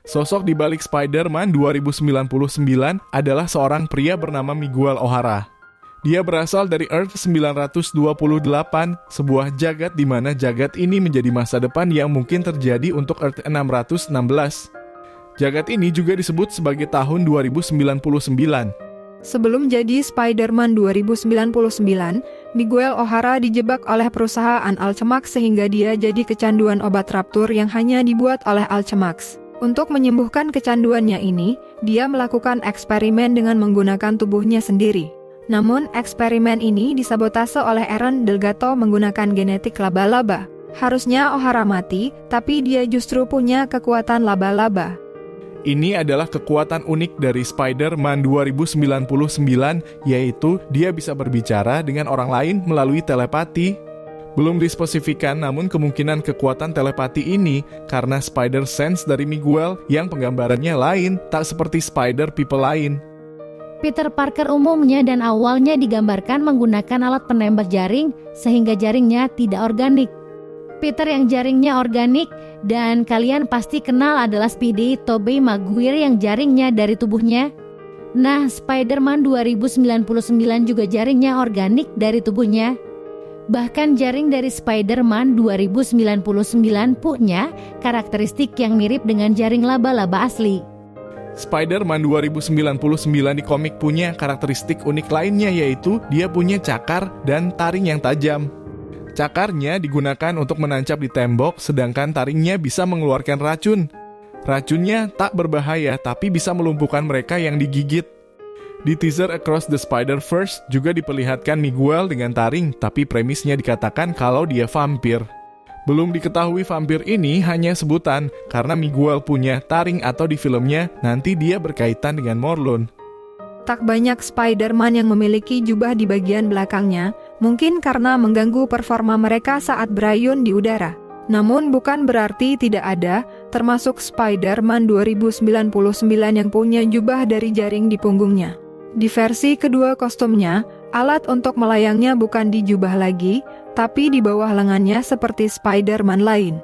Sosok di balik Spider-Man 2099 adalah seorang pria bernama Miguel O'Hara. Dia berasal dari Earth 928, sebuah jagat di mana jagat ini menjadi masa depan yang mungkin terjadi untuk Earth 616. Jagat ini juga disebut sebagai tahun 2099. Sebelum jadi Spider-Man 2099, Miguel O'Hara dijebak oleh perusahaan Alchemax sehingga dia jadi kecanduan obat Rapture yang hanya dibuat oleh Alchemax. Untuk menyembuhkan kecanduannya ini, dia melakukan eksperimen dengan menggunakan tubuhnya sendiri. Namun, eksperimen ini disabotase oleh Aaron Delgado menggunakan genetik laba-laba. Harusnya O'Hara mati, tapi dia justru punya kekuatan laba-laba. Ini adalah kekuatan unik dari Spider-Man 2099, yaitu dia bisa berbicara dengan orang lain melalui telepati. Belum dispesifikan, namun kemungkinan kekuatan telepati ini karena Spider Sense dari Miguel yang penggambarannya lain, tak seperti Spider People lain. Peter Parker umumnya dan awalnya digambarkan menggunakan alat penembak jaring, sehingga jaringnya tidak organik. Peter yang jaringnya organik, dan kalian pasti kenal adalah Spidey Tobey Maguire yang jaringnya dari tubuhnya. Nah, Spider-Man 2099 juga jaringnya organik dari tubuhnya. Bahkan jaring dari Spider-Man 2099 punya karakteristik yang mirip dengan jaring laba-laba asli. Spider-Man 2099 di komik punya karakteristik unik lainnya, yaitu dia punya cakar dan taring yang tajam. Cakarnya digunakan untuk menancap di tembok, sedangkan taringnya bisa mengeluarkan racun. Racunnya tak berbahaya, tapi bisa melumpuhkan mereka yang digigit. Di teaser Across the Spider-Verse juga diperlihatkan Miguel dengan taring, tapi premisnya dikatakan kalau dia vampir. Belum diketahui vampir ini hanya sebutan, karena Miguel punya taring atau di filmnya nanti dia berkaitan dengan Morlun. Tak banyak Spider-Man yang memiliki jubah di bagian belakangnya, mungkin karena mengganggu performa mereka saat berayun di udara. Namun bukan berarti tidak ada, termasuk Spider-Man 2099 yang punya jubah dari jaring di punggungnya. Di versi kedua kostumnya, alat untuk melayangnya bukan di jubah lagi, tapi di bawah lengannya seperti Spider-Man lain.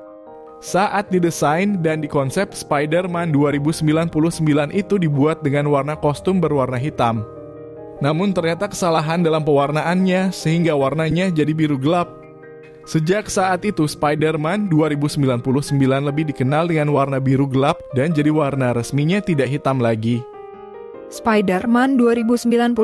Saat didesain dan dikonsep, Spider-Man 2099 itu dibuat dengan warna kostum berwarna hitam. Namun ternyata kesalahan dalam pewarnaannya sehingga warnanya jadi biru gelap. Sejak saat itu, Spider-Man 2099 lebih dikenal dengan warna biru gelap dan jadi warna resminya tidak hitam lagi. Spider-Man 2099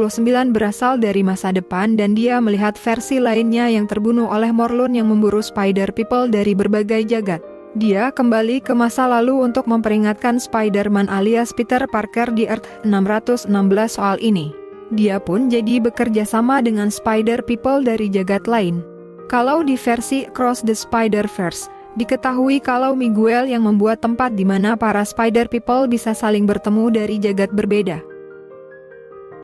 berasal dari masa depan dan dia melihat versi lainnya yang terbunuh oleh Morlun yang memburu Spider People dari berbagai jagat. Dia kembali ke masa lalu untuk memperingatkan Spider-Man alias Peter Parker di Earth 616 soal ini. Dia pun jadi bekerja sama dengan Spider People dari jagat lain. Kalau di versi Across the Spider-Verse, diketahui kalau Miguel yang membuat tempat di mana para Spider People bisa saling bertemu dari jagat berbeda.